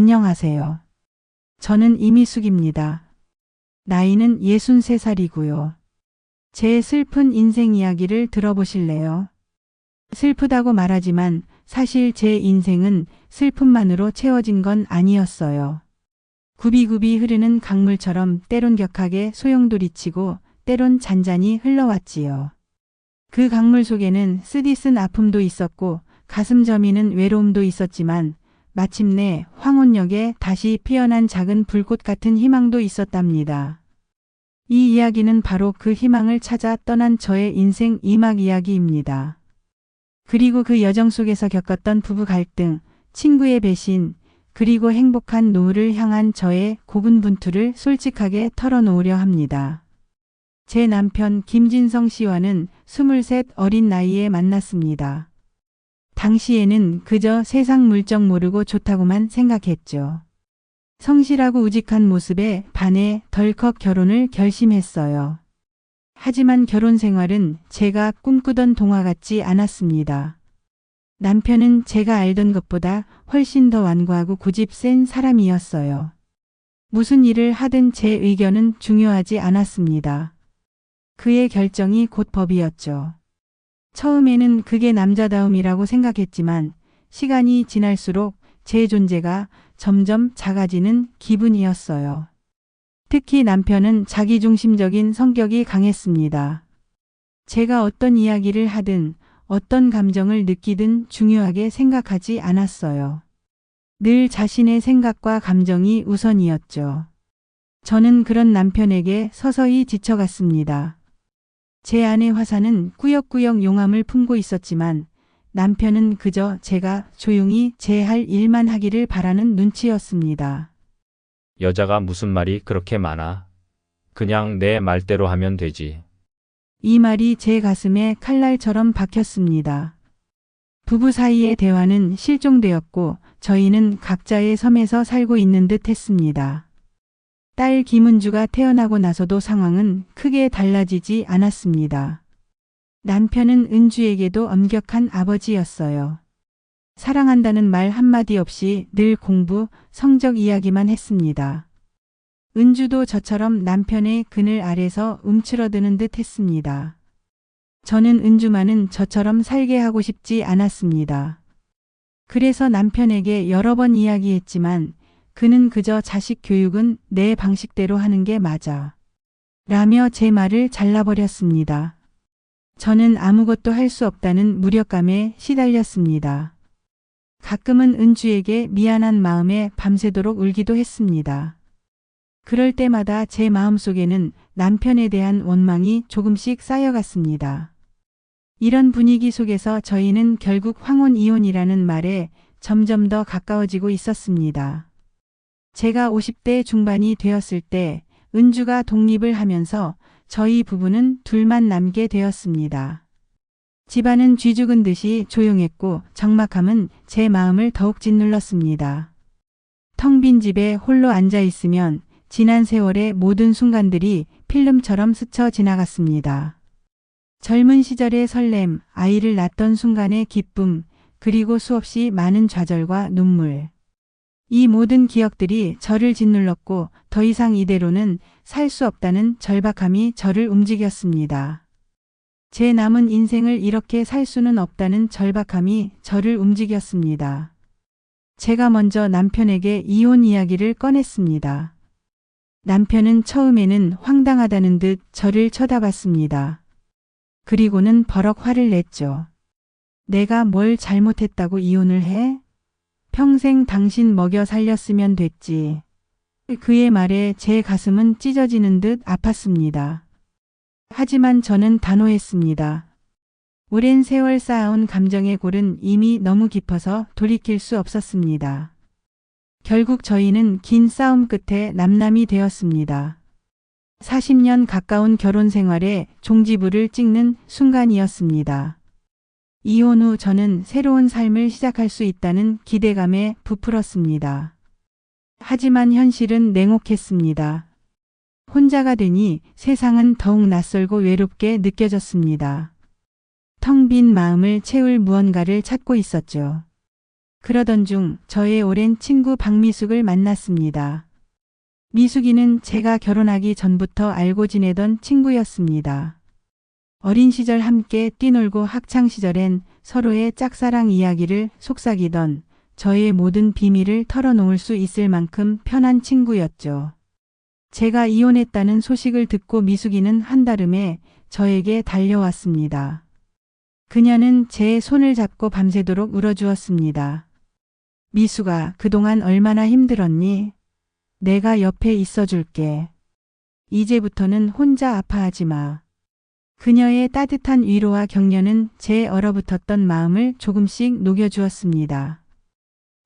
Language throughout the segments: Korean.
안녕하세요. 저는 이미숙입니다. 나이는 63살이고요. 제 슬픈 인생 이야기를 들어보실래요? 슬프다고 말하지만 사실 제 인생은 슬픔만으로 채워진 건 아니었어요. 굽이굽이 흐르는 강물처럼 때론 격하게 소용돌이치고 때론 잔잔히 흘러왔지요. 그 강물 속에는 쓰디쓴 아픔도 있었고 가슴 저미는 외로움도 있었지만 마침내 황혼역에 다시 피어난 작은 불꽃 같은 희망도 있었답니다. 이 이야기는 바로 그 희망을 찾아 떠난 저의 인생 이막 이야기입니다. 그리고 그 여정 속에서 겪었던 부부 갈등, 친구의 배신, 그리고 행복한 노후를 향한 저의 고군분투를 솔직하게 털어놓으려 합니다. 제 남편 김진성 씨와는 23 어린 나이에 만났습니다. 당시에는 그저 세상 물정 모르고 좋다고만 생각했죠. 성실하고 우직한 모습에 반해 덜컥 결혼을 결심했어요. 하지만 결혼 생활은 제가 꿈꾸던 동화 같지 않았습니다. 남편은 제가 알던 것보다 훨씬 더 완고하고 고집 센 사람이었어요. 무슨 일을 하든 제 의견은 중요하지 않았습니다. 그의 결정이 곧 법이었죠. 처음에는 그게 남자다움이라고 생각했지만 시간이 지날수록 제 존재가 점점 작아지는 기분이었어요. 특히 남편은 자기중심적인 성격이 강했습니다. 제가 어떤 이야기를 하든 어떤 감정을 느끼든 중요하게 생각하지 않았어요. 늘 자신의 생각과 감정이 우선이었죠. 저는 그런 남편에게 서서히 지쳐갔습니다. 제 안의 화사는 꾸역꾸역 용암을 품고 있었지만 남편은 그저 제가 조용히 제 할 일만 하기를 바라는 눈치였습니다. 여자가 무슨 말이 그렇게 많아? 그냥 내 말대로 하면 되지. 이 말이 제 가슴에 칼날처럼 박혔습니다. 부부 사이의 대화는 실종되었고 저희는 각자의 섬에서 살고 있는 듯 했습니다. 딸 김은주가 태어나고 나서도 상황은 크게 달라지지 않았습니다. 남편은 은주에게도 엄격한 아버지였어요. 사랑한다는 말 한마디 없이 늘 공부, 성적 이야기만 했습니다. 은주도 저처럼 남편의 그늘 아래서 움츠러드는 듯 했습니다. 저는 은주만은 저처럼 살게 하고 싶지 않았습니다. 그래서 남편에게 여러 번 이야기했지만 그는 그저 자식 교육은 내 방식대로 하는 게 맞아. 라며 제 말을 잘라버렸습니다. 저는 아무것도 할 수 없다는 무력감에 시달렸습니다. 가끔은 은주에게 미안한 마음에 밤새도록 울기도 했습니다. 그럴 때마다 제 마음속에는 남편에 대한 원망이 조금씩 쌓여갔습니다. 이런 분위기 속에서 저희는 결국 황혼 이혼이라는 말에 점점 더 가까워지고 있었습니다. 제가 50대 중반이 되었을 때 은주가 독립을 하면서 저희 부부는 둘만 남게 되었습니다. 집안은 쥐 죽은 듯이 조용했고 적막함은 제 마음을 더욱 짓눌렀습니다. 텅 빈 집에 홀로 앉아 있으면 지난 세월의 모든 순간들이 필름처럼 스쳐 지나갔습니다. 젊은 시절의 설렘, 아이를 낳던 순간의 기쁨, 그리고 수없이 많은 좌절과 눈물. 이 모든 기억들이 저를 짓눌렀고 더 이상 이대로는 살 수 없다는 절박함이 저를 움직였습니다. 제 남은 인생을 이렇게 살 수는 없다는 절박함이 저를 움직였습니다. 제가 먼저 남편에게 이혼 이야기를 꺼냈습니다. 남편은 처음에는 황당하다는 듯 저를 쳐다봤습니다. 그리고는 버럭 화를 냈죠. 내가 뭘 잘못했다고 이혼을 해? 평생 당신 먹여 살렸으면 됐지. 그의 말에 제 가슴은 찢어지는 듯 아팠습니다. 하지만 저는 단호했습니다. 오랜 세월 쌓아온 감정의 골은 이미 너무 깊어서 돌이킬 수 없었습니다. 결국 저희는 긴 싸움 끝에 남남이 되었습니다. 40년 가까운 결혼 생활에 종지부를 찍는 순간이었습니다. 이혼 후 저는 새로운 삶을 시작할 수 있다는 기대감에 부풀었습니다. 하지만 현실은 냉혹했습니다. 혼자가 되니 세상은 더욱 낯설고 외롭게 느껴졌습니다. 텅 빈 마음을 채울 무언가를 찾고 있었죠. 그러던 중 저의 오랜 친구 박미숙을 만났습니다. 미숙이는 제가 결혼하기 전부터 알고 지내던 친구였습니다. 어린 시절 함께 뛰놀고 학창 시절엔 서로의 짝사랑 이야기를 속삭이던 저의 모든 비밀을 털어놓을 수 있을 만큼 편한 친구였죠. 제가 이혼했다는 소식을 듣고 미숙이는 한달음에 저에게 달려왔습니다. 그녀는 제 손을 잡고 밤새도록 울어주었습니다. 미숙아, 그동안 얼마나 힘들었니? 내가 옆에 있어줄게. 이제부터는 혼자 아파하지 마. 그녀의 따뜻한 위로와 격려는 제 얼어붙었던 마음을 조금씩 녹여주었습니다.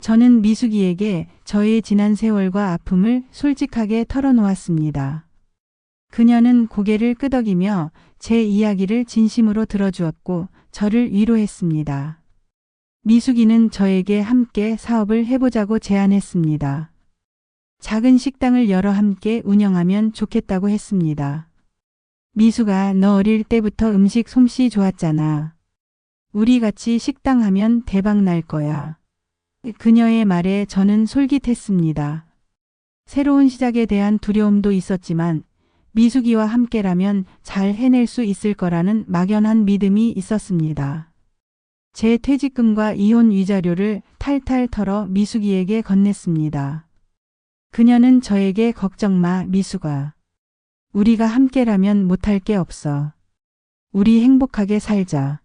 저는 미숙이에게 저의 지난 세월과 아픔을 솔직하게 털어놓았습니다. 그녀는 고개를 끄덕이며 제 이야기를 진심으로 들어주었고 저를 위로했습니다. 미숙이는 저에게 함께 사업을 해보자고 제안했습니다. 작은 식당을 열어 함께 운영하면 좋겠다고 했습니다. 미숙아, 너 어릴 때부터 음식 솜씨 좋았잖아. 우리 같이 식당 하면 대박 날 거야. 그녀의 말에 저는 솔깃했습니다. 새로운 시작에 대한 두려움도 있었지만 미숙이와 함께라면 잘 해낼 수 있을 거라는 막연한 믿음이 있었습니다. 제 퇴직금과 이혼 위자료를 탈탈 털어 미숙이에게 건넸습니다. 그녀는 저에게 걱정 마, 미숙아. 우리가 함께라면 못할 게 없어. 우리 행복하게 살자.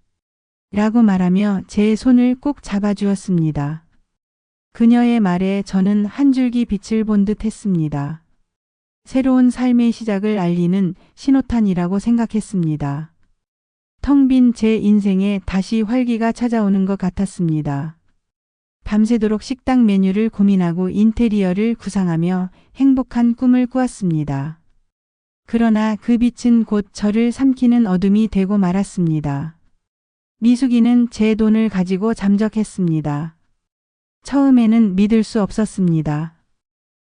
라고 말하며 제 손을 꼭 잡아주었습니다. 그녀의 말에 저는 한 줄기 빛을 본 듯 했습니다. 새로운 삶의 시작을 알리는 신호탄이라고 생각했습니다. 텅 빈 제 인생에 다시 활기가 찾아오는 것 같았습니다. 밤새도록 식당 메뉴를 고민하고 인테리어를 구상하며 행복한 꿈을 꾸었습니다. 그러나 그 빛은 곧 저를 삼키는 어둠이 되고 말았습니다. 미숙이는 제 돈을 가지고 잠적했습니다. 처음에는 믿을 수 없었습니다.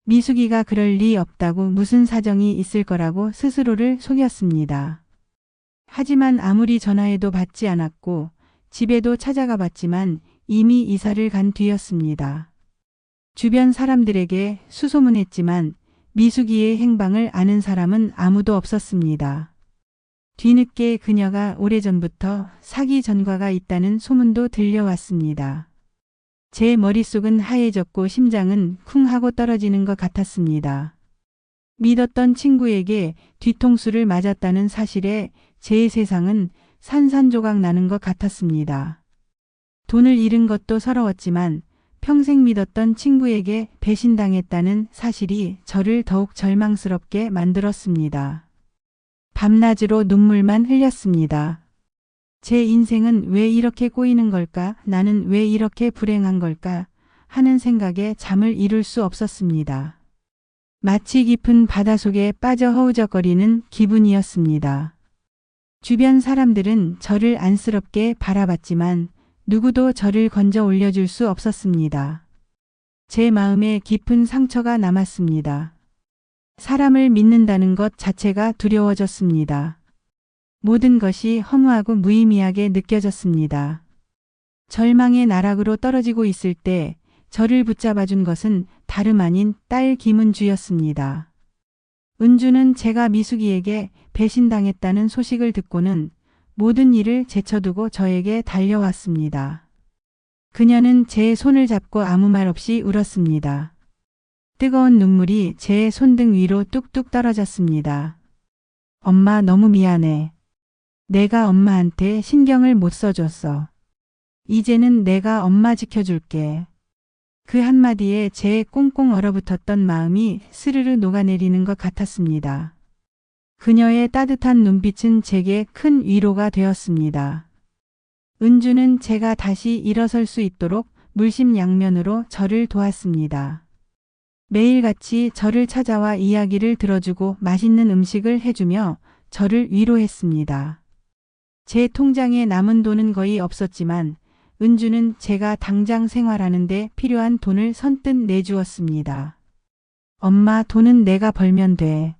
미숙이가 그럴 리 없다고, 무슨 사정이 있을 거라고 스스로를 속였습니다. 하지만 아무리 전화해도 받지 않았고 집에도 찾아가 봤지만 이미 이사를 간 뒤였습니다. 주변 사람들에게 수소문했지만 미숙이의 행방을 아는 사람은 아무도 없었습니다. 뒤늦게 그녀가 오래전부터 사기 전과가 있다는 소문도 들려왔습니다. 제 머릿속은 하얘졌고 심장은 쿵 하고 떨어지는 것 같았습니다. 믿었던 친구에게 뒤통수를 맞았다는 사실에 제 세상은 산산조각 나는 것 같았습니다. 돈을 잃은 것도 서러웠지만 평생 믿었던 친구에게 배신당했다는 사실이 저를 더욱 절망스럽게 만들었습니다. 밤낮으로 눈물만 흘렸습니다. 제 인생은 왜 이렇게 꼬이는 걸까? 나는 왜 이렇게 불행한 걸까? 하는 생각에 잠을 이룰 수 없었습니다. 마치 깊은 바닷속에 빠져 허우적거리는 기분이었습니다. 주변 사람들은 저를 안쓰럽게 바라봤지만 누구도 저를 건져 올려줄 수 없었습니다. 제 마음에 깊은 상처가 남았습니다. 사람을 믿는다는 것 자체가 두려워졌습니다. 모든 것이 허무하고 무의미하게 느껴졌습니다. 절망의 나락으로 떨어지고 있을 때 저를 붙잡아준 것은 다름 아닌 딸 김은주였습니다. 은주는 제가 미숙이에게 배신당했다는 소식을 듣고는 모든 일을 제쳐두고 저에게 달려왔습니다. 그녀는 제 손을 잡고 아무 말 없이 울었습니다. 뜨거운 눈물이 제 손등 위로 뚝뚝 떨어졌습니다. 엄마, 너무 미안해. 내가 엄마한테 신경을 못 써줬어. 이제는 내가 엄마 지켜줄게. 그 한마디에 제 꽁꽁 얼어붙었던 마음이 스르르 녹아내리는 것 같았습니다. 그녀의 따뜻한 눈빛은 제게 큰 위로가 되었습니다. 은주는 제가 다시 일어설 수 있도록 물심양면으로 저를 도왔습니다. 매일같이 저를 찾아와 이야기를 들어주고 맛있는 음식을 해주며 저를 위로했습니다. 제 통장에 남은 돈은 거의 없었지만 은주는 제가 당장 생활하는 데 필요한 돈을 선뜻 내주었습니다. 엄마, 돈은 내가 벌면 돼.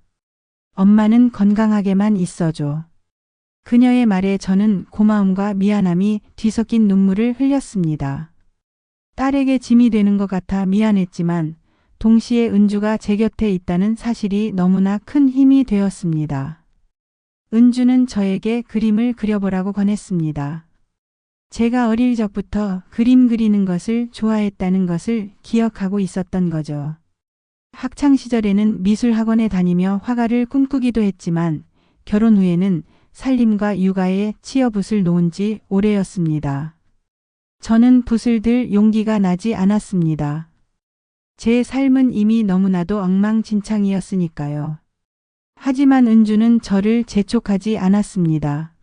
엄마는 건강하게만 있어줘. 그녀의 말에 저는 고마움과 미안함이 뒤섞인 눈물을 흘렸습니다. 딸에게 짐이 되는 것 같아 미안했지만 동시에 은주가 제 곁에 있다는 사실이 너무나 큰 힘이 되었습니다. 은주는 저에게 그림을 그려보라고 권했습니다. 제가 어릴 적부터 그림 그리는 것을 좋아했다는 것을 기억하고 있었던 거죠. 학창 시절에는 미술학원에 다니며 화가를 꿈꾸기도 했지만 결혼 후에는 살림과 육아에 치어붓을 놓은 지 오래였습니다. 저는 붓을 들 용기가 나지 않았습니다. 제 삶은 이미 너무나도 엉망진창이었으니까요. 하지만 은주는 저를 재촉하지 않았습니다.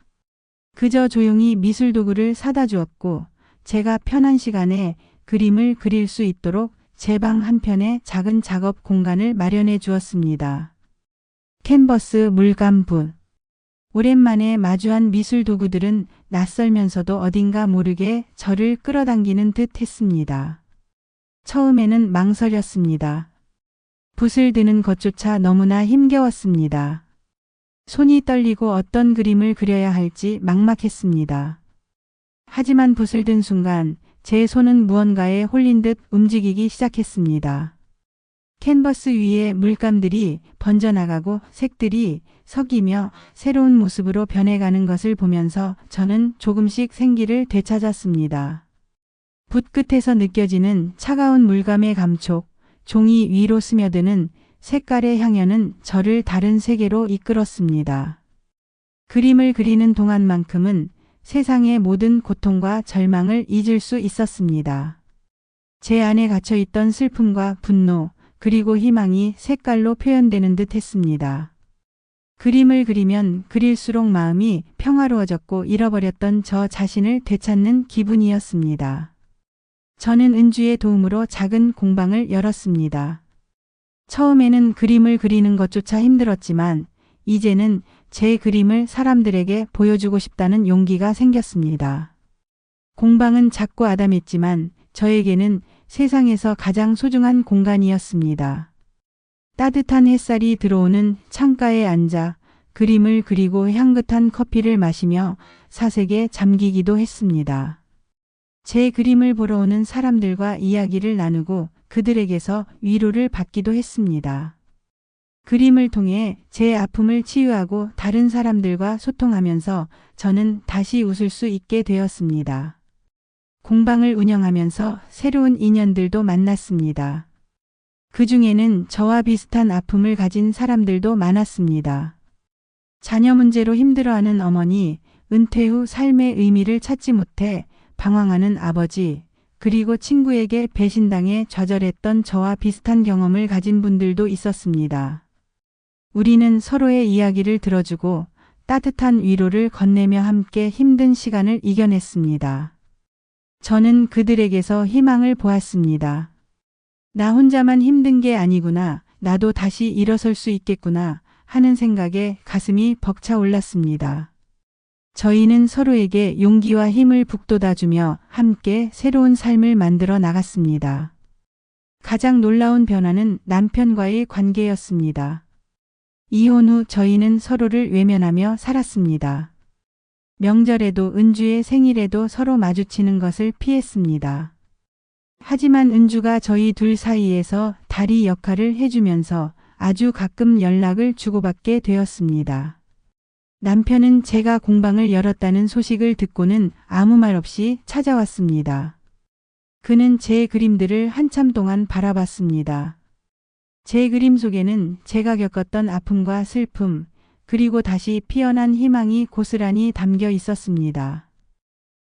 그저 조용히 미술 도구를 사다 주었고 제가 편한 시간에 그림을 그릴 수 있도록 제 방 한편에 작은 작업 공간을 마련해 주었습니다. 캔버스, 물감, 붓. 오랜만에 마주한 미술 도구들은 낯설면서도 어딘가 모르게 저를 끌어당기는 듯 했습니다. 처음에는 망설였습니다. 붓을 드는 것조차 너무나 힘겨웠습니다. 손이 떨리고 어떤 그림을 그려야 할지 막막했습니다. 하지만 붓을 든 순간 제 손은 무언가에 홀린 듯 움직이기 시작했습니다. 캔버스 위에 물감들이 번져나가고 색들이 섞이며 새로운 모습으로 변해가는 것을 보면서 저는 조금씩 생기를 되찾았습니다. 붓 끝에서 느껴지는 차가운 물감의 감촉, 종이 위로 스며드는 색깔의 향연은 저를 다른 세계로 이끌었습니다. 그림을 그리는 동안만큼은 세상의 모든 고통과 절망을 잊을 수 있었습니다. 제 안에 갇혀있던 슬픔과 분노, 그리고 희망이 색깔로 표현되는 듯 했습니다. 그림을 그리면 그릴수록 마음이 평화로워졌고 잃어버렸던 저 자신을 되찾는 기분이었습니다. 저는 은주의 도움으로 작은 공방을 열었습니다. 처음에는 그림을 그리는 것조차 힘들었지만 이제는 제 그림을 사람들에게 보여주고 싶다는 용기가 생겼습니다. 공방은 작고 아담했지만 저에게는 세상에서 가장 소중한 공간이었습니다. 따뜻한 햇살이 들어오는 창가에 앉아 그림을 그리고 향긋한 커피를 마시며 사색에 잠기기도 했습니다. 제 그림을 보러 오는 사람들과 이야기를 나누고 그들에게서 위로를 받기도 했습니다. 그림을 통해 제 아픔을 치유하고 다른 사람들과 소통하면서 저는 다시 웃을 수 있게 되었습니다. 공방을 운영하면서 새로운 인연들도 만났습니다. 그 중에는 저와 비슷한 아픔을 가진 사람들도 많았습니다. 자녀 문제로 힘들어하는 어머니, 은퇴 후 삶의 의미를 찾지 못해 방황하는 아버지, 그리고 친구에게 배신당해 좌절했던 저와 비슷한 경험을 가진 분들도 있었습니다. 우리는 서로의 이야기를 들어주고 따뜻한 위로를 건네며 함께 힘든 시간을 이겨냈습니다. 저는 그들에게서 희망을 보았습니다. 나 혼자만 힘든 게 아니구나, 나도 다시 일어설 수 있겠구나 하는 생각에 가슴이 벅차올랐습니다. 저희는 서로에게 용기와 힘을 북돋아주며 함께 새로운 삶을 만들어 나갔습니다. 가장 놀라운 변화는 남편과의 관계였습니다. 이혼 후 저희는 서로를 외면하며 살았습니다. 명절에도 은주의 생일에도 서로 마주치는 것을 피했습니다. 하지만 은주가 저희 둘 사이에서 다리 역할을 해주면서 아주 가끔 연락을 주고받게 되었습니다. 남편은 제가 공방을 열었다는 소식을 듣고는 아무 말 없이 찾아왔습니다. 그는 제 그림들을 한참 동안 바라봤습니다. 제 그림 속에는 제가 겪었던 아픔과 슬픔, 그리고 다시 피어난 희망이 고스란히 담겨 있었습니다.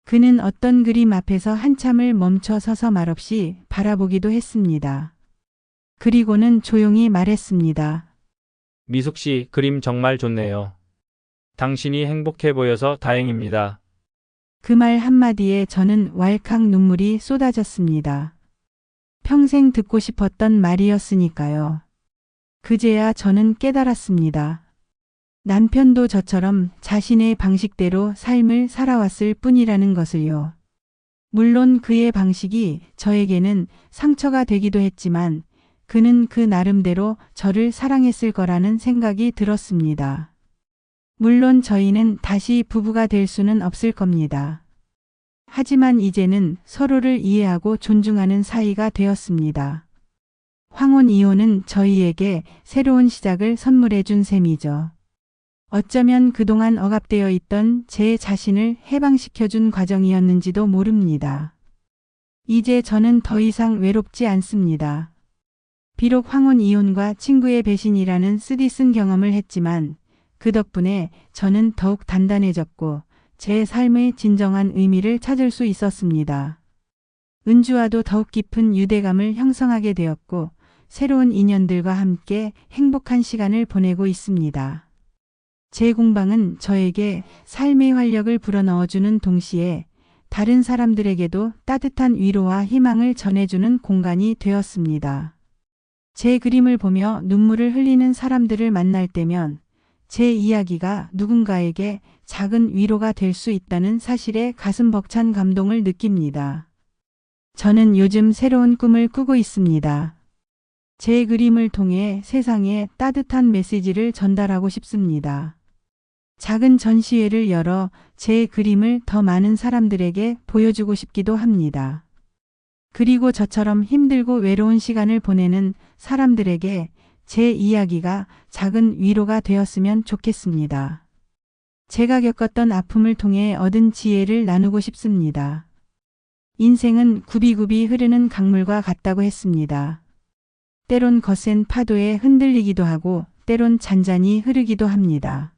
그는 어떤 그림 앞에서 한참을 멈춰 서서 말없이 바라보기도 했습니다. 그리고는 조용히 말했습니다. 미숙 씨, 그림 정말 좋네요. 당신이 행복해 보여서 다행입니다. 그 말 한마디에 저는 왈칵 눈물이 쏟아졌습니다. 평생 듣고 싶었던 말이었으니까요. 그제야 저는 깨달았습니다. 남편도 저처럼 자신의 방식대로 삶을 살아왔을 뿐이라는 것을요. 물론 그의 방식이 저에게는 상처가 되기도 했지만 그는 그 나름대로 저를 사랑했을 거라는 생각이 들었습니다. 물론 저희는 다시 부부가 될 수는 없을 겁니다. 하지만 이제는 서로를 이해하고 존중하는 사이가 되었습니다. 황혼 이혼은 저희에게 새로운 시작을 선물해 준 셈이죠. 어쩌면 그동안 억압되어 있던 제 자신을 해방시켜 준 과정이었는지도 모릅니다. 이제 저는 더 이상 외롭지 않습니다. 비록 황혼 이혼과 친구의 배신이라는 쓰디쓴 경험을 했지만 그 덕분에 저는 더욱 단단해졌고 제 삶의 진정한 의미를 찾을 수 있었습니다. 은주와도 더욱 깊은 유대감을 형성하게 되었고 새로운 인연들과 함께 행복한 시간을 보내고 있습니다. 제 공방은 저에게 삶의 활력을 불어넣어주는 동시에 다른 사람들에게도 따뜻한 위로와 희망을 전해주는 공간이 되었습니다. 제 그림을 보며 눈물을 흘리는 사람들을 만날 때면 제 이야기가 누군가에게 작은 위로가 될 수 있다는 사실에 가슴 벅찬 감동을 느낍니다. 저는 요즘 새로운 꿈을 꾸고 있습니다. 제 그림을 통해 세상에 따뜻한 메시지를 전달하고 싶습니다. 작은 전시회를 열어 제 그림을 더 많은 사람들에게 보여주고 싶기도 합니다. 그리고 저처럼 힘들고 외로운 시간을 보내는 사람들에게 제 이야기가 작은 위로가 되었으면 좋겠습니다. 제가 겪었던 아픔을 통해 얻은 지혜를 나누고 싶습니다. 인생은 굽이굽이 흐르는 강물과 같다고 했습니다. 때론 거센 파도에 흔들리기도 하고 때론 잔잔히 흐르기도 합니다.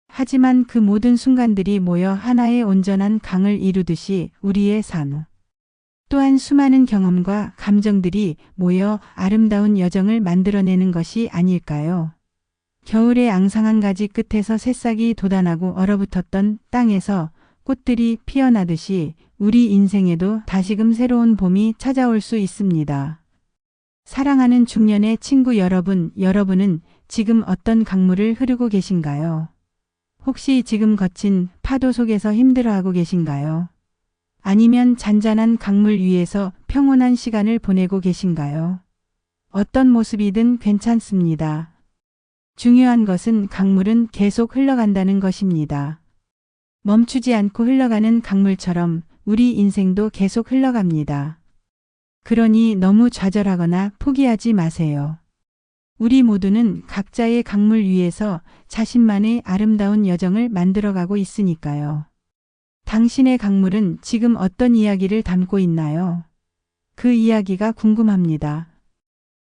하지만 그 모든 순간들이 모여 하나의 온전한 강을 이루듯이 우리의 삶, 또한 수많은 경험과 감정들이 모여 아름다운 여정을 만들어내는 것이 아닐까요? 겨울의 앙상한 가지 끝에서 새싹이 돋아나고 얼어붙었던 땅에서 꽃들이 피어나듯이 우리 인생에도 다시금 새로운 봄이 찾아올 수 있습니다. 사랑하는 중년의 친구 여러분, 여러분은 지금 어떤 강물을 흐르고 계신가요? 혹시 지금 거친 파도 속에서 힘들어하고 계신가요? 아니면 잔잔한 강물 위에서 평온한 시간을 보내고 계신가요? 어떤 모습이든 괜찮습니다. 중요한 것은 강물은 계속 흘러간다는 것입니다. 멈추지 않고 흘러가는 강물처럼 우리 인생도 계속 흘러갑니다. 그러니 너무 좌절하거나 포기하지 마세요. 우리 모두는 각자의 강물 위에서 자신만의 아름다운 여정을 만들어가고 있으니까요. 당신의 강물은 지금 어떤 이야기를 담고 있나요? 그 이야기가 궁금합니다.